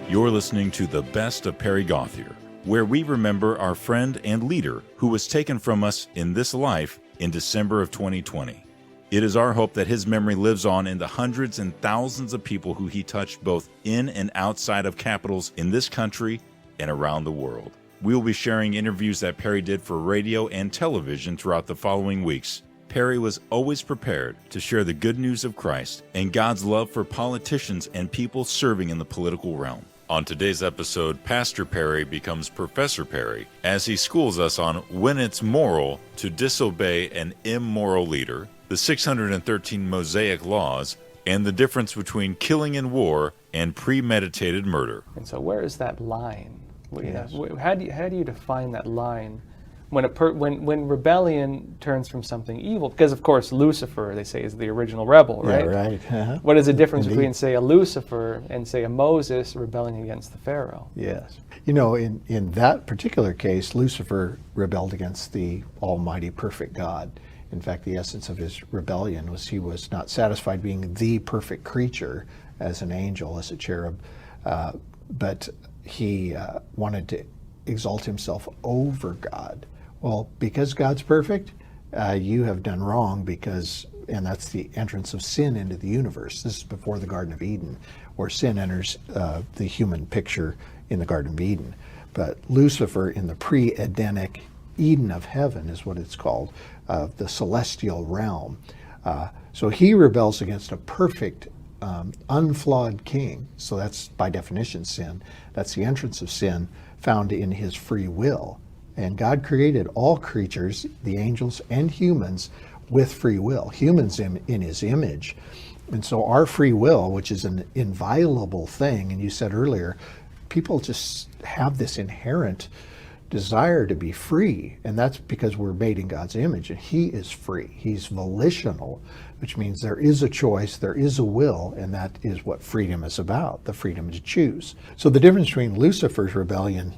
You're listening to The Best of Perry Gauthier, where we remember our friend and leader who was taken from us in this life in December of 2020. It is our hope that his memory lives on in the hundreds and thousands of people who he touched both in and outside of capitals in this country and around the world. We will be sharing interviews that Perry did for radio and television throughout the following weeks. Perry was always prepared to share the good news of Christ and God's love for politicians and people serving in the political realm. On today's episode, Pastor Perry becomes Professor Perry as he schools us on when it's moral to disobey an immoral leader, the 613 Mosaic laws, and the difference between killing in war and premeditated murder. And so where is that line? Yes. How do you define that line when rebellion turns from something evil? Because of course Lucifer, they say, is the original rebel, right? Yeah, right. Uh-huh. What is the difference Indeed. between, say, a Lucifer and, say, a Moses rebelling against the Pharaoh? Yes. You know, in that particular case, Lucifer rebelled against the almighty perfect God. In fact, the essence of his rebellion was he was not satisfied being the perfect creature as an angel, as a cherub, but he wanted to exalt himself over God. Well, because God's perfect, you have done wrong and that's the entrance of sin into the universe. This is before the Garden of Eden, where sin enters the human picture in the Garden of Eden. But Lucifer in the pre-Edenic Eden of heaven is what it's called, the celestial realm. So he rebels against a perfect, unflawed king. So that's by definition sin. That's the entrance of sin found in his free will. And God created all creatures, the angels and humans, with free will. Humans in his image. And so our free will, which is an inviolable thing, and you said earlier, people just have this inherent desire to be free, and that's because we're made in God's image, and he is free. He's volitional, which means there is a choice, there is a will, and that is what freedom is about, the freedom to choose. So the difference between Lucifer's rebellion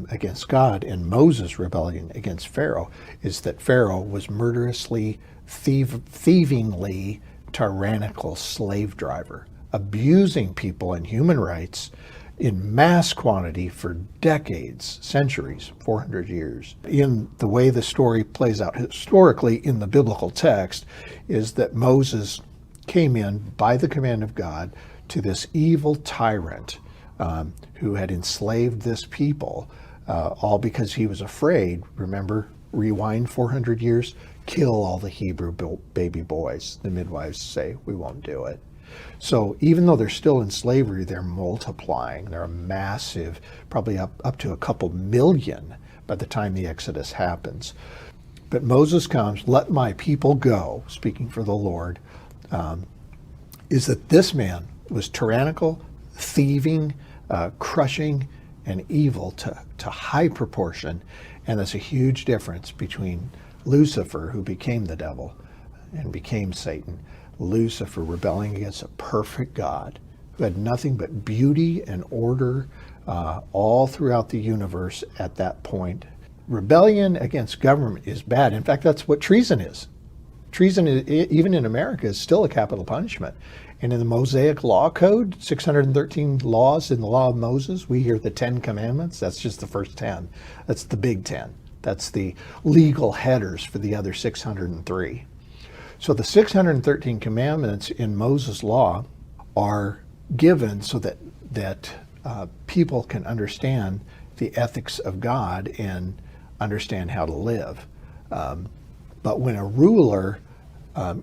against God and Moses' rebellion against Pharaoh is that Pharaoh was murderously, thievingly tyrannical slave driver, abusing people and human rights in mass quantity for decades, centuries, 400 years. In the way the story plays out historically in the biblical text is that Moses came in by the command of God to this evil tyrant who had enslaved this people, all because he was afraid. Remember, rewind 400 years, kill all the Hebrew baby boys. The midwives say, we won't do it. So even though they're still in slavery, they're multiplying. They're a massive, probably up to a couple million by the time the Exodus happens. But Moses comes, let my people go, speaking for the Lord, is that this man was tyrannical, thieving, crushing, and evil to high proportion. And that's a huge difference between Lucifer, who became the devil and became Satan, Lucifer rebelling against a perfect God who had nothing but beauty and order all throughout the universe at that point. Rebellion against government is bad. In fact, that's what treason is. Treason, even in America, is still a capital punishment. And in the Mosaic Law Code, 613 laws in the Law of Moses, we hear the 10 Commandments. That's just the first 10. That's the big 10. That's the legal headers for the other 603. So the 613 commandments in Moses' law are given so that people can understand the ethics of God and understand how to live. But when a ruler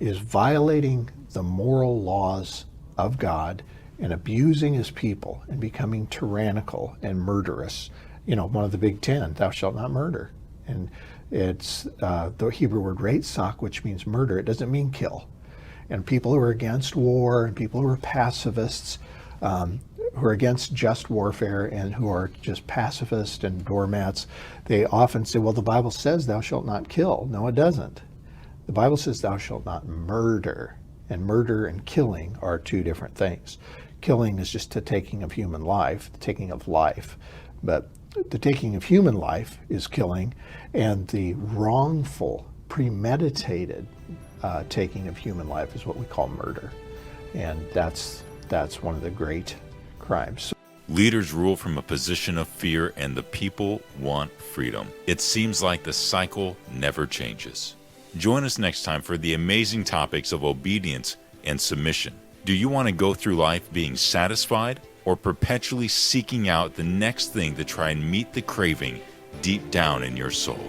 is violating the moral laws of God and abusing his people and becoming tyrannical and murderous, one of the big 10, thou shalt not murder. And it's the Hebrew word reitzak, which means murder. It doesn't mean kill. And people who are against war and people who are pacifists, who are against just warfare and who are just pacifists and doormats, they often say, well, the Bible says thou shalt not kill. No, it doesn't. The Bible says thou shalt not murder. And murder and killing are two different things. Killing is just the taking of human life, the taking of life. But the taking of human life is killing, and the wrongful, premeditated taking of human life is what we call murder. And that's one of the great crimes. Leaders rule from a position of fear, and the people want freedom. It seems like the cycle never changes. Join us next time for the amazing topics of obedience and submission. Do you want to go through life being satisfied or perpetually seeking out the next thing to try and meet the craving deep down in your soul?